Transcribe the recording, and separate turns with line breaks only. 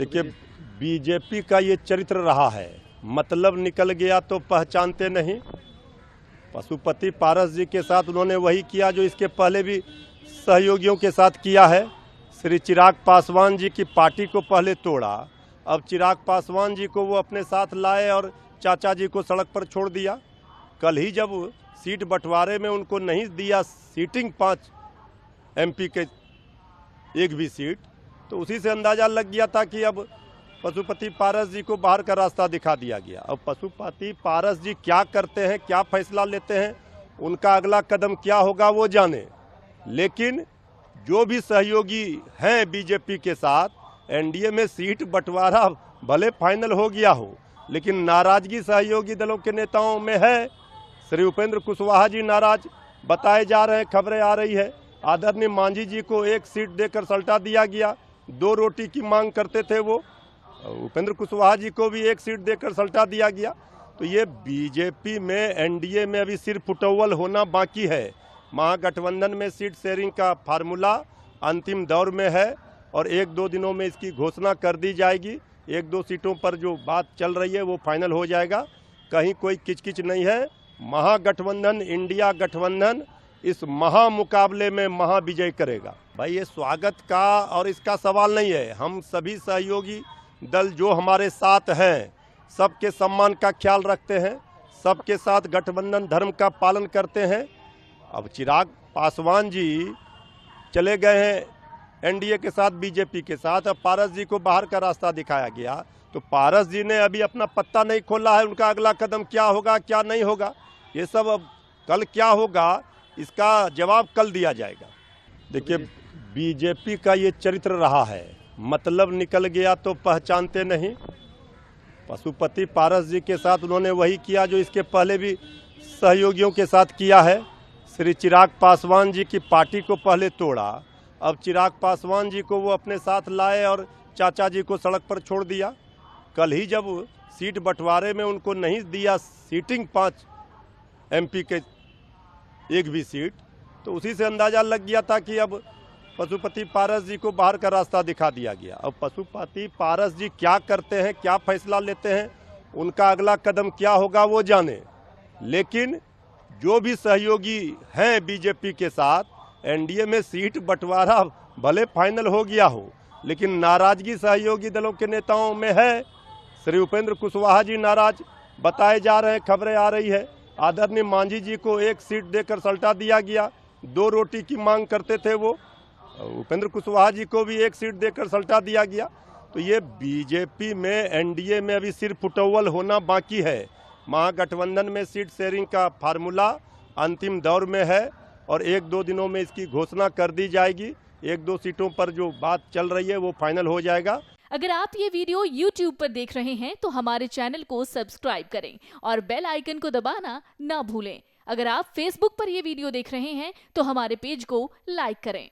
देखिए, बीजेपी का ये चरित्र रहा है, मतलब निकल गया तो पहचानते नहीं। पशुपति पारस जी के साथ उन्होंने वही किया जो इसके पहले भी सहयोगियों के साथ किया है। श्री चिराग पासवान जी की पार्टी को पहले तोड़ा, अब चिराग पासवान जी को वो अपने साथ लाए और चाचा जी को सड़क पर छोड़ दिया। कल ही जब सीट बंटवारे में उनको नहीं दिया सीटिंग 5 एमपी के एक भी सीट, तो उसी से अंदाज़ा लग गया था कि अब पशुपति पारस जी को बाहर का रास्ता दिखा दिया गया। अब पशुपति पारस जी क्या करते हैं, क्या फैसला लेते हैं, उनका अगला कदम क्या होगा वो जाने। लेकिन जो भी सहयोगी हैं बीजेपी के साथ, एनडीए में सीट बंटवारा भले फाइनल हो गया हो, लेकिन नाराजगी सहयोगी दलों के नेताओं में है। श्री उपेंद्र कुशवाहा जी नाराज बताए जा रहे हैं, खबरें आ रही है। आदरणीय मांझी जी को 1 सीट देकर सल्टा दिया गया, 2 रोटी की मांग करते थे वो। उपेंद्र कुशवाहा जी को भी 1 सीट देकर सल्टा दिया गया। तो ये बीजेपी में, एनडीए में अभी सिर्फ फुटअव्वल होना बाकी है। महागठबंधन में सीट शेयरिंग का फार्मूला अंतिम दौर में है और 1-2 दिनों में इसकी घोषणा कर दी जाएगी। 1-2 सीटों पर जो बात चल रही है वो फाइनल हो जाएगा, कहीं कोई किचकिच नहीं है। महागठबंधन, इंडिया गठबंधन इस महामुकाबले में महाविजय करेगा। भाई, ये स्वागत का और इसका सवाल नहीं है। हम सभी सहयोगी दल जो हमारे साथ हैं, सबके सम्मान का ख्याल रखते हैं, सबके साथ गठबंधन धर्म का पालन करते हैं। अब चिराग पासवान जी चले गए हैं एनडीए के साथ, बीजेपी के साथ। अब पारस जी को बाहर का रास्ता दिखाया गया, तो पारस जी ने अभी अपना पत्ता नहीं खोला है। उनका अगला कदम क्या होगा, क्या नहीं होगा, ये सब अब कल क्या होगा इसका जवाब कल दिया जाएगा। देखिए, बीजेपी का ये चरित्र रहा है, मतलब निकल गया तो पहचानते नहीं। पशुपति पारस जी के साथ उन्होंने वही किया जो इसके पहले भी सहयोगियों के साथ किया है। श्री चिराग पासवान जी की पार्टी को पहले तोड़ा, अब चिराग पासवान जी को वो अपने साथ लाए और चाचा जी को सड़क पर छोड़ दिया। कल ही जब सीट बंटवारे में उनको नहीं दिया सीटिंग 5 एमपी के एक भी सीट, तो उसी से अंदाज़ा लग गया था कि अब पशुपति पारस जी को बाहर का रास्ता दिखा दिया गया। अब पशुपति पारस जी क्या करते हैं, क्या फैसला लेते हैं, उनका अगला कदम क्या होगा वो जाने। लेकिन जो भी सहयोगी हैं बीजेपी के साथ, एनडीए में सीट बंटवारा भले फाइनल हो गया हो, लेकिन नाराजगी सहयोगी दलों के नेताओं में है। श्री उपेंद्र कुशवाहा जी नाराज बताए जा रहे हैं, खबरें आ रही है। आदरणीय मांझी जी को 1 सीट देकर सल्टा दिया गया, 2 रोटी की मांग करते थे वो। उपेंद्र कुशवाहा जी को भी 1 सीट देकर सल्टा दिया गया। तो ये बीजेपी में, एनडीए में अभी सिर्फ फुटअव्वल होना बाकी है। महागठबंधन में सीट शेयरिंग का फार्मूला अंतिम दौर में है और 1-2 दिनों में इसकी घोषणा कर दी जाएगी। 1-2 सीटों पर जो बात चल रही है वो फाइनल हो जाएगा।
अगर आप ये वीडियो YouTube पर देख रहे हैं तो हमारे चैनल को सब्सक्राइब करें और बेल आइकन को दबाना ना भूलें। अगर आप Facebook पर ये वीडियो देख रहे हैं तो हमारे पेज को लाइक करें।